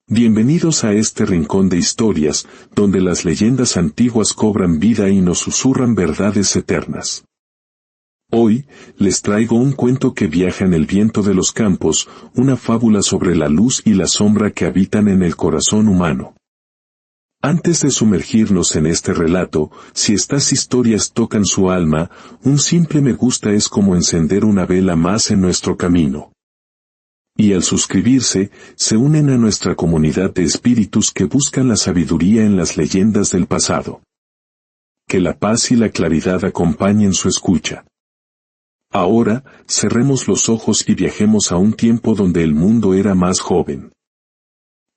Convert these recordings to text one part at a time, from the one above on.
Bienvenidos a este rincón de historias, donde las leyendas antiguas cobran vida y nos susurran verdades eternas. Hoy, les traigo un cuento que viaja en el viento de los campos, una fábula sobre la luz y la sombra que habitan en el corazón humano. Antes de sumergirnos en este relato, si estas historias tocan su alma, un simple me gusta es como encender una vela más en nuestro camino. Y al suscribirse, se unen a nuestra comunidad de espíritus que buscan la sabiduría en las leyendas del pasado. Que la paz y la claridad acompañen su escucha. Ahora, cerremos los ojos y viajemos a un tiempo donde el mundo era más joven.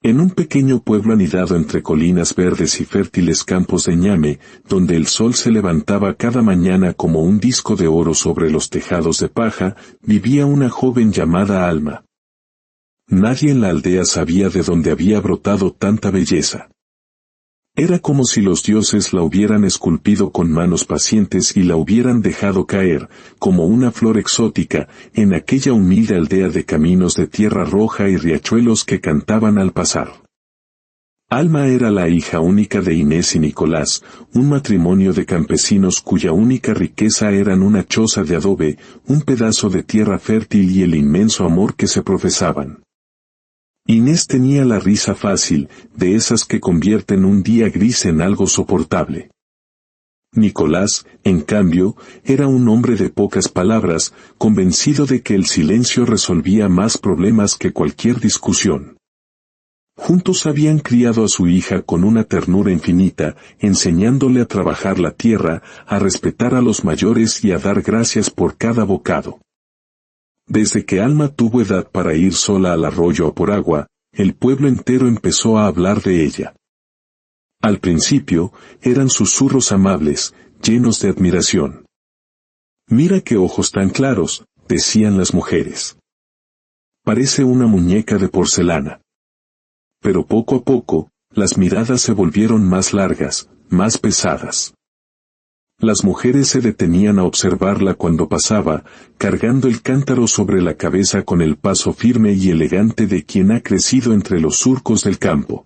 En un pequeño pueblo anidado entre colinas verdes y fértiles campos de ñame, donde el sol se levantaba cada mañana como un disco de oro sobre los tejados de paja, vivía una joven llamada Alma. Nadie en la aldea sabía de dónde había brotado tanta belleza. Era como si los dioses la hubieran esculpido con manos pacientes y la hubieran dejado caer, como una flor exótica, en aquella humilde aldea de caminos de tierra roja y riachuelos que cantaban al pasar. Alma era la hija única de Inés y Nicolás, un matrimonio de campesinos cuya única riqueza eran una choza de adobe, un pedazo de tierra fértil y el inmenso amor que se profesaban. Inés tenía la risa fácil, de esas que convierten un día gris en algo soportable. Nicolás, en cambio, era un hombre de pocas palabras, convencido de que el silencio resolvía más problemas que cualquier discusión. Juntos habían criado a su hija con una ternura infinita, enseñándole a trabajar la tierra, a respetar a los mayores y a dar gracias por cada bocado. Desde que Alma tuvo edad para ir sola al arroyo a por agua, el pueblo entero empezó a hablar de ella. Al principio, eran susurros amables, llenos de admiración. «Mira qué ojos tan claros», decían las mujeres. «Parece una muñeca de porcelana». Pero poco a poco, las miradas se volvieron más largas, más pesadas. Las mujeres se detenían a observarla cuando pasaba, cargando el cántaro sobre la cabeza con el paso firme y elegante de quien ha crecido entre los surcos del campo.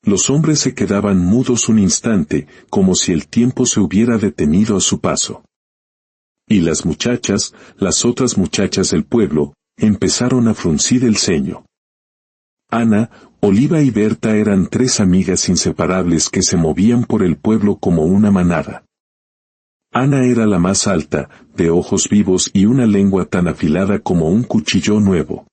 Los hombres se quedaban mudos un instante, como si el tiempo se hubiera detenido a su paso. Y las muchachas, las otras muchachas del pueblo, empezaron a fruncir el ceño. Ana, Oliva y Berta eran tres amigas inseparables que se movían por el pueblo como una manada. Ana era la más alta, de ojos vivos y una lengua tan afilada como un cuchillo nuevo.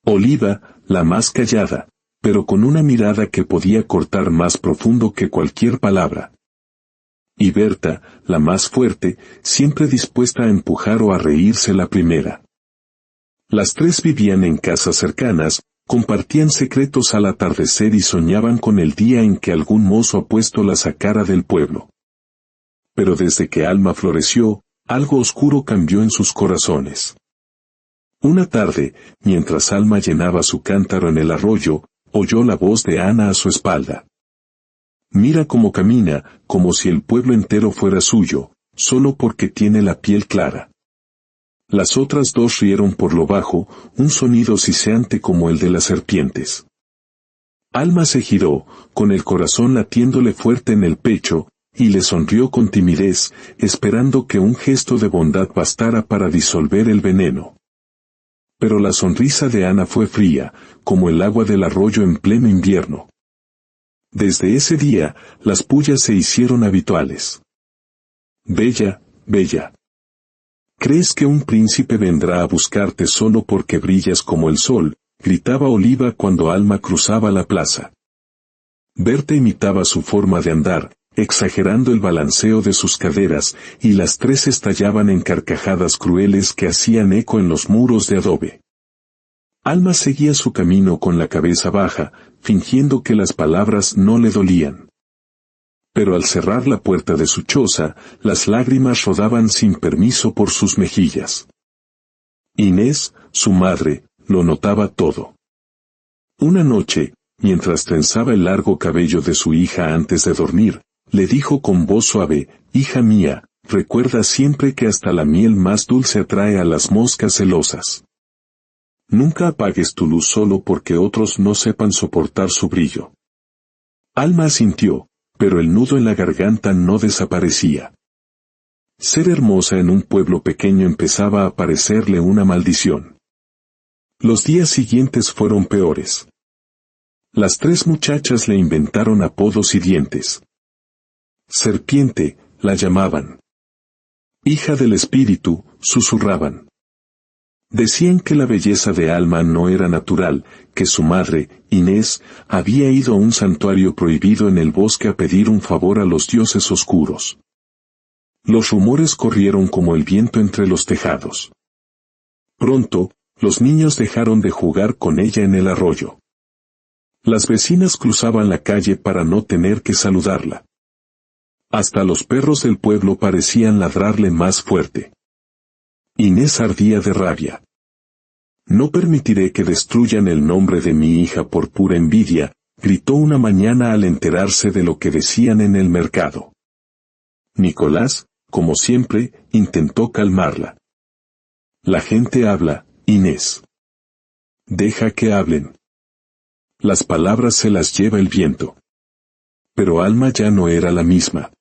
Oliva, la más callada, pero con una mirada que podía cortar más profundo que cualquier palabra. Y Berta, la más fuerte, siempre dispuesta a empujar o a reírse la primera. Las tres vivían en casas cercanas, compartían secretos al atardecer y soñaban con el día en que algún mozo apuesto la sacara del pueblo. Pero desde que Alma floreció, algo oscuro cambió en sus corazones. Una tarde, mientras Alma llenaba su cántaro en el arroyo, oyó la voz de Ana a su espalda. «Mira cómo camina, como si el pueblo entero fuera suyo, solo porque tiene la piel clara». Las otras dos rieron por lo bajo, un sonido siseante como el de las serpientes. Alma se giró, con el corazón latiéndole fuerte en el pecho, y le sonrió con timidez, esperando que un gesto de bondad bastara para disolver el veneno. Pero la sonrisa de Ana fue fría, como el agua del arroyo en pleno invierno. Desde ese día, las pullas se hicieron habituales. «Bella, bella. ¿Crees que un príncipe vendrá a buscarte solo porque brillas como el sol?», gritaba Oliva cuando Alma cruzaba la plaza. Berta imitaba su forma de andar, exagerando el balanceo de sus caderas, y las tres estallaban en carcajadas crueles que hacían eco en los muros de adobe. Alma seguía su camino con la cabeza baja, fingiendo que las palabras no le dolían. Pero al cerrar la puerta de su choza, las lágrimas rodaban sin permiso por sus mejillas. Inés, su madre, lo notaba todo. Una noche, mientras trenzaba el largo cabello de su hija antes de dormir, le dijo con voz suave: «Hija mía, recuerda siempre que hasta la miel más dulce atrae a las moscas celosas». Nunca apagues tu luz solo porque otros no sepan soportar su brillo. Alma asintió, pero el nudo en la garganta no desaparecía. Ser hermosa en un pueblo pequeño empezaba a parecerle una maldición. Los días siguientes fueron peores. Las 3 muchachas le inventaron apodos hirientes. Serpiente, la llamaban. Hija del espíritu, susurraban. Decían que la belleza de Alma no era natural, que su madre, Inés, había ido a un santuario prohibido en el bosque a pedir un favor a los dioses oscuros. Los rumores corrieron como el viento entre los tejados. Pronto, los niños dejaron de jugar con ella en el arroyo. Las vecinas cruzaban la calle para no tener que saludarla. Hasta los perros del pueblo parecían ladrarle más fuerte. Inés ardía de rabia. No permitiré que destruyan el nombre de mi hija por pura envidia, gritó una mañana al enterarse de lo que decían en el mercado. Nicolás, como siempre, intentó calmarla. La gente habla, Inés. Deja que hablen. Las palabras se las lleva el viento. Pero Alma ya no era la misma.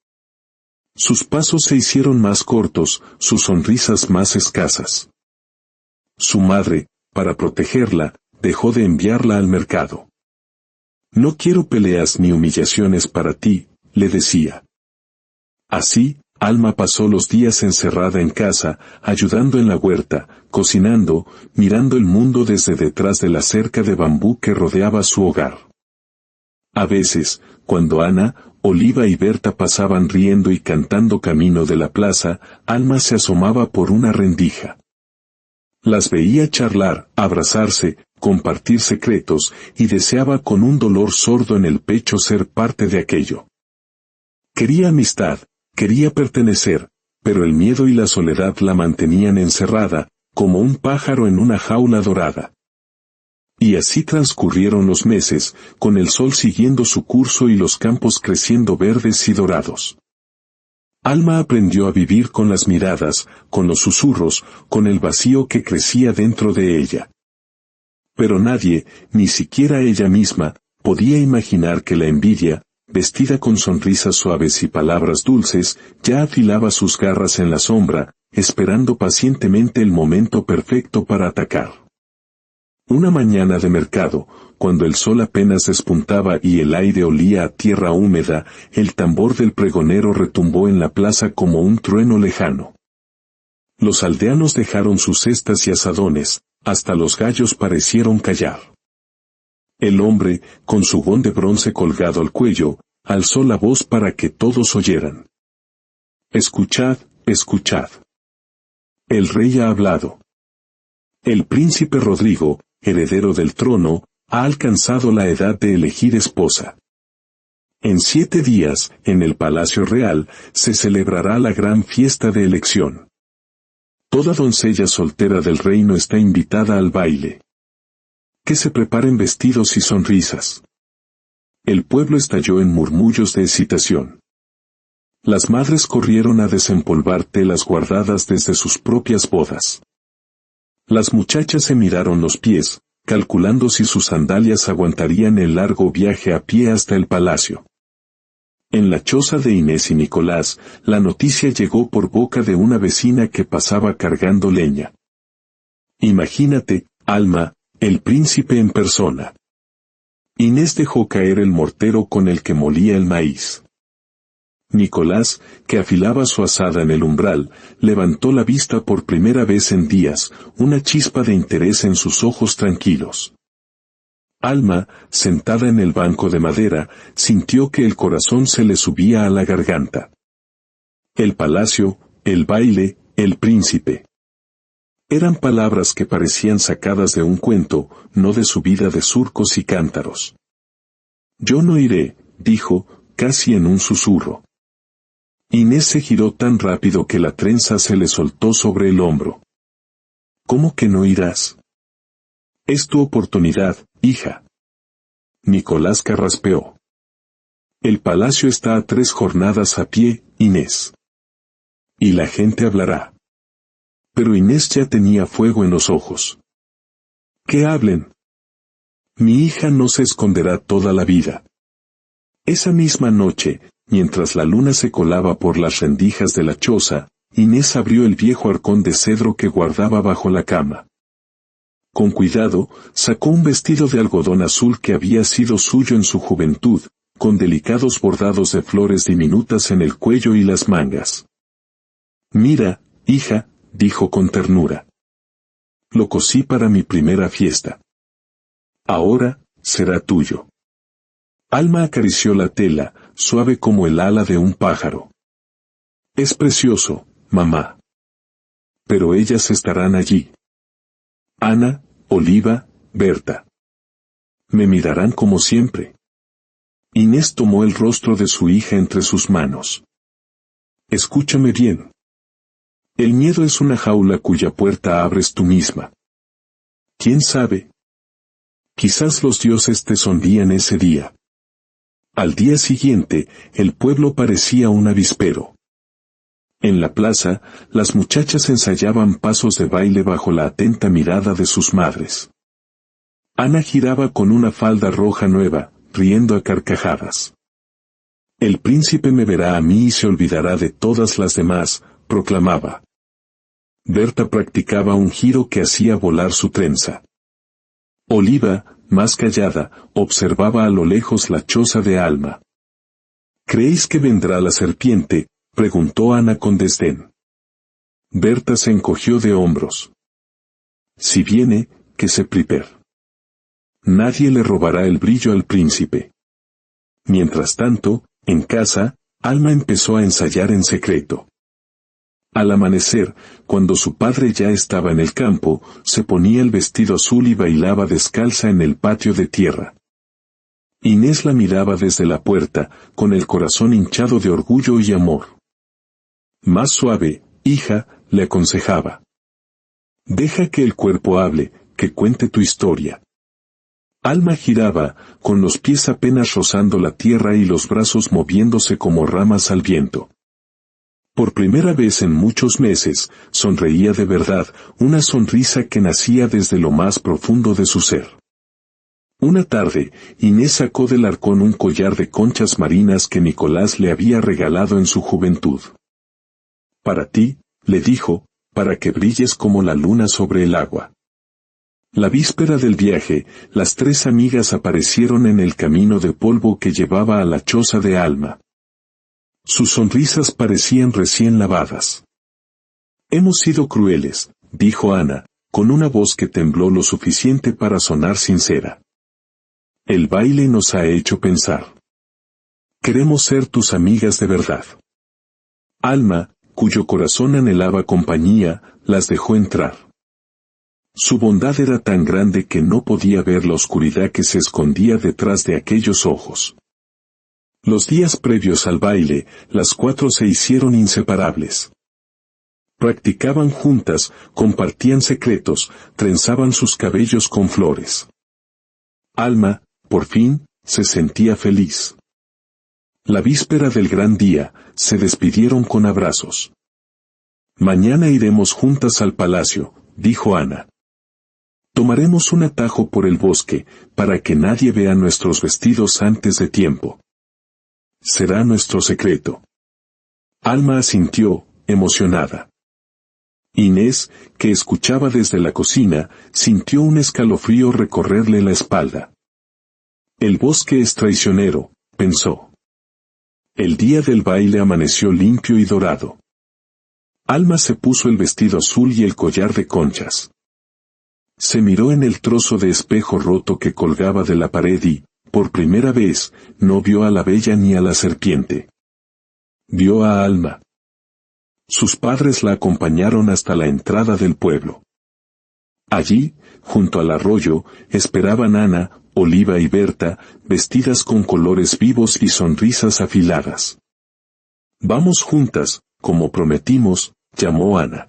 Sus pasos se hicieron más cortos, sus sonrisas más escasas. Su madre, para protegerla, dejó de enviarla al mercado. No quiero peleas ni humillaciones para ti, le decía. Así, Alma pasó los días encerrada en casa, ayudando en la huerta, cocinando, mirando el mundo desde detrás de la cerca de bambú que rodeaba su hogar. A veces, cuando Ana, Oliva y Berta pasaban riendo y cantando camino de la plaza, Alma se asomaba por una rendija. Las veía charlar, abrazarse, compartir secretos, y deseaba con un dolor sordo en el pecho ser parte de aquello. Quería amistad, quería pertenecer, pero el miedo y la soledad la mantenían encerrada, como un pájaro en una jaula dorada. Y así transcurrieron los meses, con el sol siguiendo su curso y los campos creciendo verdes y dorados. Alma aprendió a vivir con las miradas, con los susurros, con el vacío que crecía dentro de ella. Pero nadie, ni siquiera ella misma, podía imaginar que la envidia, vestida con sonrisas suaves y palabras dulces, ya afilaba sus garras en la sombra, esperando pacientemente el momento perfecto para atacar. Una mañana de mercado, cuando el sol apenas despuntaba y el aire olía a tierra húmeda, el tambor del pregonero retumbó en la plaza como un trueno lejano. Los aldeanos dejaron sus cestas y azadones, hasta los gallos parecieron callar. El hombre, con su gón de bronce colgado al cuello, alzó la voz para que todos oyeran. Escuchad, escuchad. El rey ha hablado. El príncipe Rodrigo, heredero del trono, ha alcanzado la edad de elegir esposa. En 7 días, en el Palacio Real, se celebrará la gran fiesta de elección. Toda doncella soltera del reino está invitada al baile. Que se preparen vestidos y sonrisas. El pueblo estalló en murmullos de excitación. Las madres corrieron a desempolvar telas guardadas desde sus propias bodas. Las muchachas se miraron los pies, calculando si sus sandalias aguantarían el largo viaje a pie hasta el palacio. En la choza de Inés y Nicolás, la noticia llegó por boca de una vecina que pasaba cargando leña. Imagínate, Alma, el príncipe en persona. Inés dejó caer el mortero con el que molía el maíz. Nicolás, que afilaba su azada en el umbral, levantó la vista por primera vez en días, una chispa de interés en sus ojos tranquilos. Alma, sentada en el banco de madera, sintió que el corazón se le subía a la garganta. El palacio, el baile, el príncipe. Eran palabras que parecían sacadas de un cuento, no de su vida de surcos y cántaros. Yo no iré, dijo, casi en un susurro. Inés se giró tan rápido que la trenza se le soltó sobre el hombro. ¿Cómo que no irás? Es tu oportunidad, hija. Nicolás carraspeó. El palacio está a 3 jornadas a pie, Inés. Y la gente hablará. Pero Inés ya tenía fuego en los ojos. Que hablen. Mi hija no se esconderá toda la vida. Esa misma noche, mientras la luna se colaba por las rendijas de la choza, Inés abrió el viejo arcón de cedro que guardaba bajo la cama. Con cuidado, sacó un vestido de algodón azul que había sido suyo en su juventud, con delicados bordados de flores diminutas en el cuello y las mangas. Mira, hija, dijo con ternura. Lo cosí para mi primera fiesta. Ahora, será tuyo. Alma acarició la tela, suave como el ala de un pájaro. Es precioso, mamá. Pero ellas estarán allí. Ana, Oliva, Berta. Me mirarán como siempre. Inés tomó el rostro de su hija entre sus manos. Escúchame bien. El miedo es una jaula cuya puerta abres tú misma. ¿Quién sabe? Quizás los dioses te sonrían ese día. Al día siguiente, el pueblo parecía un avispero. En la plaza, las muchachas ensayaban pasos de baile bajo la atenta mirada de sus madres. Ana giraba con una falda roja nueva, riendo a carcajadas. El príncipe me verá a mí y se olvidará de todas las demás, proclamaba. Berta practicaba un giro que hacía volar su trenza. Oliva, más callada, observaba a lo lejos la choza de Alma. ¿Creéis que vendrá la serpiente?, preguntó Ana con desdén. Berta se encogió de hombros. Si viene, que se prepare. Nadie le robará el brillo al príncipe. Mientras tanto, en casa, Alma empezó a ensayar en secreto. Al amanecer, cuando su padre ya estaba en el campo, se ponía el vestido azul y bailaba descalza en el patio de tierra. Inés la miraba desde la puerta, con el corazón hinchado de orgullo y amor. Más suave, hija, le aconsejaba. Deja que el cuerpo hable, que cuente tu historia. Alma giraba, con los pies apenas rozando la tierra y los brazos moviéndose como ramas al viento. Por primera vez en muchos meses, sonreía de verdad, una sonrisa que nacía desde lo más profundo de su ser. Una tarde, Inés sacó del arcón un collar de conchas marinas que Nicolás le había regalado en su juventud. Para ti, le dijo, para que brilles como la luna sobre el agua. La víspera del viaje, las tres amigas aparecieron en el camino de polvo que llevaba a la choza de Alma. Sus sonrisas parecían recién lavadas. Hemos sido crueles, dijo Ana, con una voz que tembló lo suficiente para sonar sincera. El baile nos ha hecho pensar. Queremos ser tus amigas de verdad. Alma, cuyo corazón anhelaba compañía, las dejó entrar. Su bondad era tan grande que no podía ver la oscuridad que se escondía detrás de aquellos ojos. Los días previos al baile, las cuatro se hicieron inseparables. Practicaban juntas, compartían secretos, trenzaban sus cabellos con flores. Alma, por fin, se sentía feliz. La víspera del gran día, se despidieron con abrazos. Mañana iremos juntas al palacio, dijo Ana. Tomaremos un atajo por el bosque, para que nadie vea nuestros vestidos antes de tiempo. Será nuestro secreto. Alma asintió, emocionada. Inés, que escuchaba desde la cocina, sintió un escalofrío recorrerle la espalda. El bosque es traicionero, pensó. El día del baile amaneció limpio y dorado. Alma se puso el vestido azul y el collar de conchas. Se miró en el trozo de espejo roto que colgaba de la pared y, por primera vez, no vio a la bella ni a la serpiente. Vio a Alma. Sus padres la acompañaron hasta la entrada del pueblo. Allí, junto al arroyo, esperaban Ana, Oliva y Berta, vestidas con colores vivos y sonrisas afiladas. Vamos juntas, como prometimos, llamó Ana.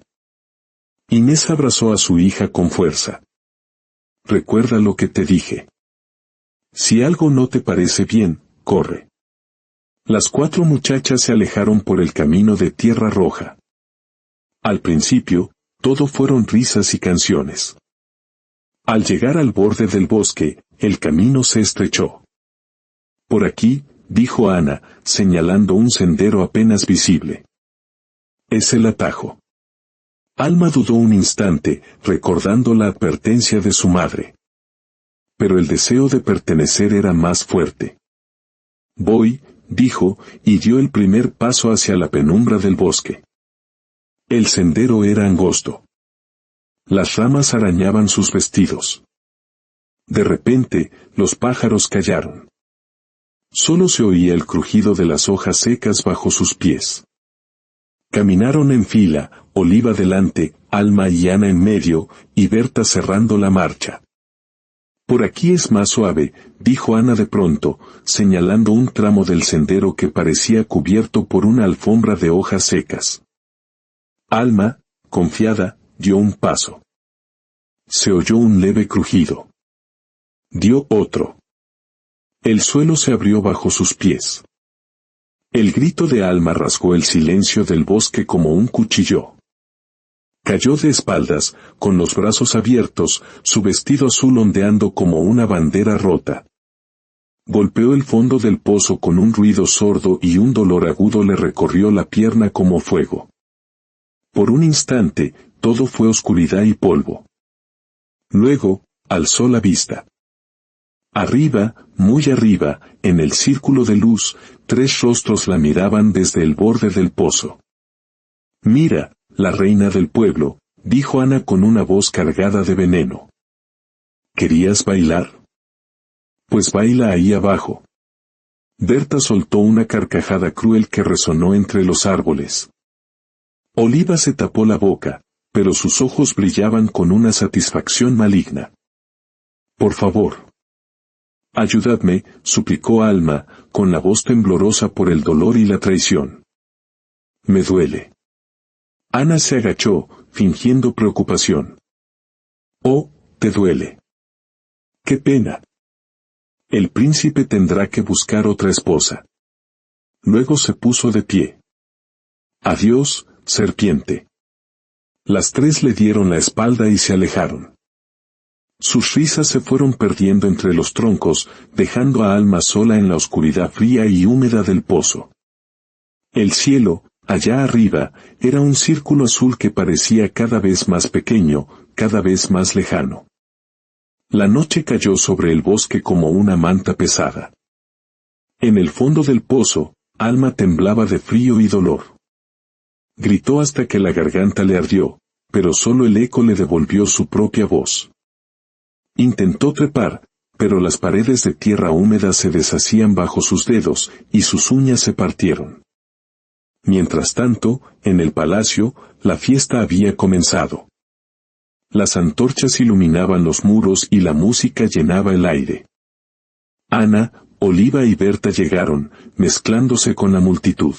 Inés abrazó a su hija con fuerza. Recuerda lo que te dije. Si algo no te parece bien, corre. Las cuatro muchachas se alejaron por el camino de tierra roja. Al principio, todo fueron risas y canciones. Al llegar al borde del bosque, el camino se estrechó. Por aquí, dijo Ana, señalando un sendero apenas visible. Es el atajo. Alma dudó un instante, recordando la advertencia de su madre. Pero el deseo de pertenecer era más fuerte. Voy, dijo, y dio el primer paso hacia la penumbra del bosque. El sendero era angosto. Las ramas arañaban sus vestidos. De repente, los pájaros callaron. Solo se oía el crujido de las hojas secas bajo sus pies. Caminaron en fila, Oliva delante, Alma y Ana en medio, y Berta cerrando la marcha. Por aquí es más suave, dijo Ana de pronto, señalando un tramo del sendero que parecía cubierto por una alfombra de hojas secas. Alma, confiada, dio un paso. Se oyó un leve crujido. Dio otro. El suelo se abrió bajo sus pies. El grito de Alma rasgó el silencio del bosque como un cuchillo. Cayó de espaldas, con los brazos abiertos, su vestido azul ondeando como una bandera rota. Golpeó el fondo del pozo con un ruido sordo y un dolor agudo le recorrió la pierna como fuego. Por un instante, todo fue oscuridad y polvo. Luego, alzó la vista. Arriba, muy arriba, en el círculo de luz, 3 rostros la miraban desde el borde del pozo. Mira, la reina del pueblo, dijo Ana con una voz cargada de veneno. ¿Querías bailar? Pues baila ahí abajo. Berta soltó una carcajada cruel que resonó entre los árboles. Oliva se tapó la boca, pero sus ojos brillaban con una satisfacción maligna. Por favor. Ayúdame, suplicó Alma, con la voz temblorosa por el dolor y la traición. Me duele. Ana se agachó, fingiendo preocupación. Oh, te duele. Qué pena. El príncipe tendrá que buscar otra esposa. Luego se puso de pie. Adiós, serpiente. Las 3 le dieron la espalda y se alejaron. Sus risas se fueron perdiendo entre los troncos, dejando a Alma sola en la oscuridad fría y húmeda del pozo. El cielo, allá arriba, era un círculo azul que parecía cada vez más pequeño, cada vez más lejano. La noche cayó sobre el bosque como una manta pesada. En el fondo del pozo, Alma temblaba de frío y dolor. Gritó hasta que la garganta le ardió, pero solo el eco le devolvió su propia voz. Intentó trepar, pero las paredes de tierra húmeda se deshacían bajo sus dedos, y sus uñas se partieron. Mientras tanto, en el palacio, la fiesta había comenzado. Las antorchas iluminaban los muros y la música llenaba el aire. Ana, Oliva y Berta llegaron, mezclándose con la multitud.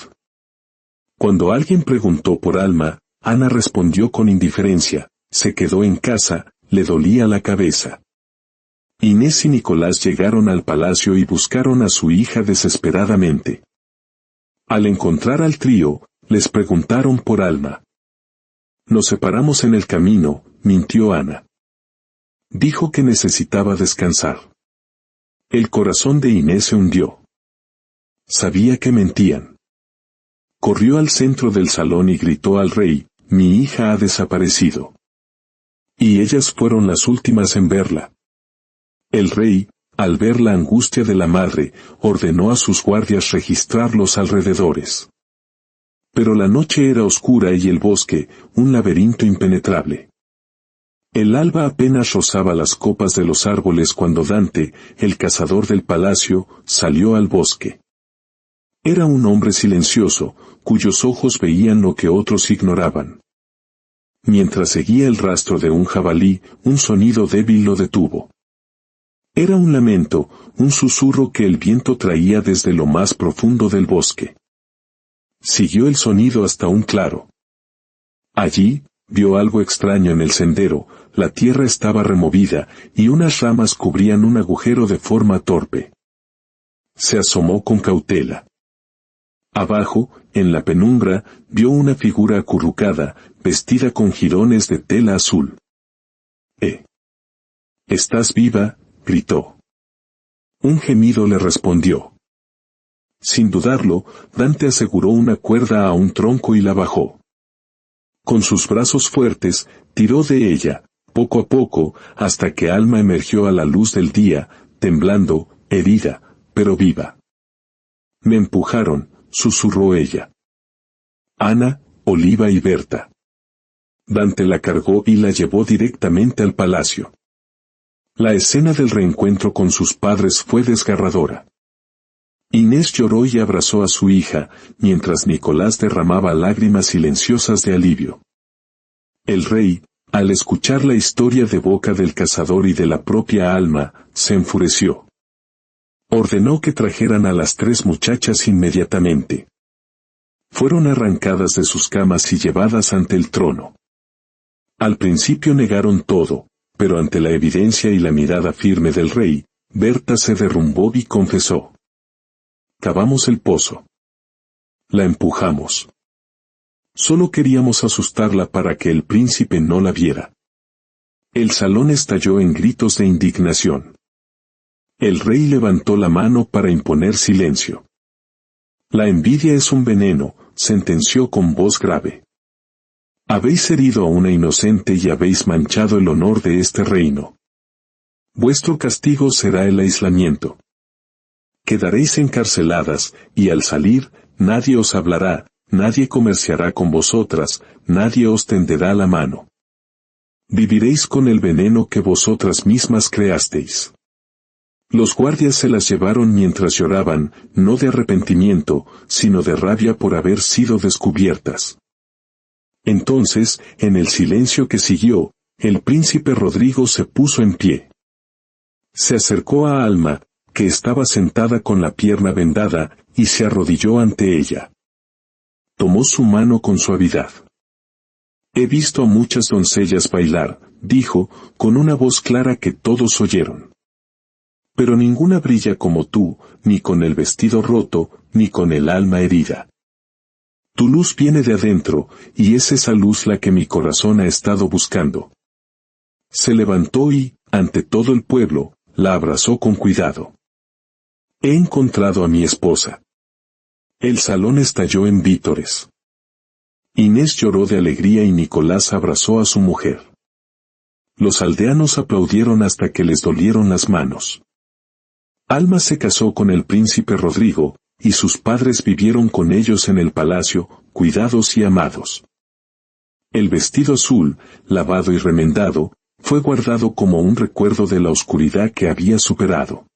Cuando alguien preguntó por Alma, Ana respondió con indiferencia, se quedó en casa, le dolía la cabeza. Inés y Nicolás llegaron al palacio y buscaron a su hija desesperadamente. Al encontrar al trío, les preguntaron por Alma. Nos separamos en el camino, mintió Ana. Dijo que necesitaba descansar. El corazón de Inés se hundió. Sabía que mentían. Corrió al centro del salón y gritó al rey, mi hija ha desaparecido. Y ellas fueron las últimas en verla. El rey, al ver la angustia de la madre, ordenó a sus guardias registrar los alrededores. Pero la noche era oscura y el bosque, un laberinto impenetrable. El alba apenas rozaba las copas de los árboles cuando Dante, el cazador del palacio, salió al bosque. Era un hombre silencioso, cuyos ojos veían lo que otros ignoraban. Mientras seguía el rastro de un jabalí, un sonido débil lo detuvo. Era un lamento, un susurro que el viento traía desde lo más profundo del bosque. Siguió el sonido hasta un claro. Allí, vio algo extraño en el sendero, la tierra estaba removida, y unas ramas cubrían un agujero de forma torpe. Se asomó con cautela. Abajo, en la penumbra, vio una figura acurrucada, vestida con jirones de tela azul. «¿Estás viva?», gritó. Un gemido le respondió. Sin dudarlo, Dante aseguró una cuerda a un tronco y la bajó. Con sus brazos fuertes, tiró de ella, poco a poco, hasta que Alma emergió a la luz del día, temblando, herida, pero viva. «Me empujaron», susurró ella. Ana, Oliva y Berta. Dante la cargó y la llevó directamente al palacio. La escena del reencuentro con sus padres fue desgarradora. Inés lloró y abrazó a su hija, mientras Nicolás derramaba lágrimas silenciosas de alivio. El rey, al escuchar la historia de boca del cazador y de la propia Alma, se enfureció. Ordenó que trajeran a las 3 muchachas inmediatamente. Fueron arrancadas de sus camas y llevadas ante el trono. Al principio negaron todo, pero ante la evidencia y la mirada firme del rey, Berta se derrumbó y confesó. «Cavamos el pozo. La empujamos. Solo queríamos asustarla para que el príncipe no la viera». El salón estalló en gritos de indignación. El rey levantó la mano para imponer silencio. «La envidia es un veneno», sentenció con voz grave. «Habéis herido a una inocente y habéis manchado el honor de este reino. Vuestro castigo será el aislamiento. Quedaréis encarceladas, y al salir, nadie os hablará, nadie comerciará con vosotras, nadie os tenderá la mano. Viviréis con el veneno que vosotras mismas creasteis». Los guardias se las llevaron mientras lloraban, no de arrepentimiento, sino de rabia por haber sido descubiertas. Entonces, en el silencio que siguió, el príncipe Rodrigo se puso en pie. Se acercó a Alma, que estaba sentada con la pierna vendada, y se arrodilló ante ella. Tomó su mano con suavidad. «He visto a muchas doncellas bailar», dijo, con una voz clara que todos oyeron. «Pero ninguna brilla como tú, ni con el vestido roto, ni con el alma herida. Tu luz viene de adentro, y es esa luz la que mi corazón ha estado buscando». Se levantó y, ante todo el pueblo, la abrazó con cuidado. «He encontrado a mi esposa». El salón estalló en vítores. Inés lloró de alegría y Nicolás abrazó a su mujer. Los aldeanos aplaudieron hasta que les dolieron las manos. Alma se casó con el príncipe Rodrigo, y sus padres vivieron con ellos en el palacio, cuidados y amados. El vestido azul, lavado y remendado, fue guardado como un recuerdo de la oscuridad que había superado.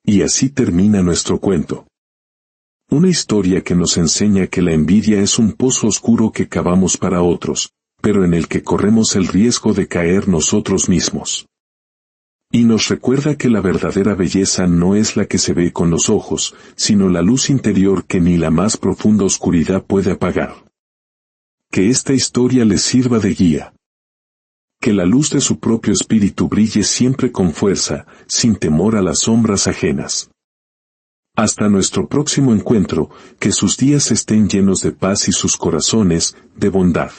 Y así termina nuestro cuento. Una historia que nos enseña que la envidia es un pozo oscuro que cavamos para otros, pero en el que corremos el riesgo de caer nosotros mismos. Y nos recuerda que la verdadera belleza no es la que se ve con los ojos, sino la luz interior que ni la más profunda oscuridad puede apagar. Que esta historia les sirva de guía. Que la luz de su propio espíritu brille siempre con fuerza, sin temor a las sombras ajenas. Hasta nuestro próximo encuentro, que sus días estén llenos de paz y sus corazones, de bondad.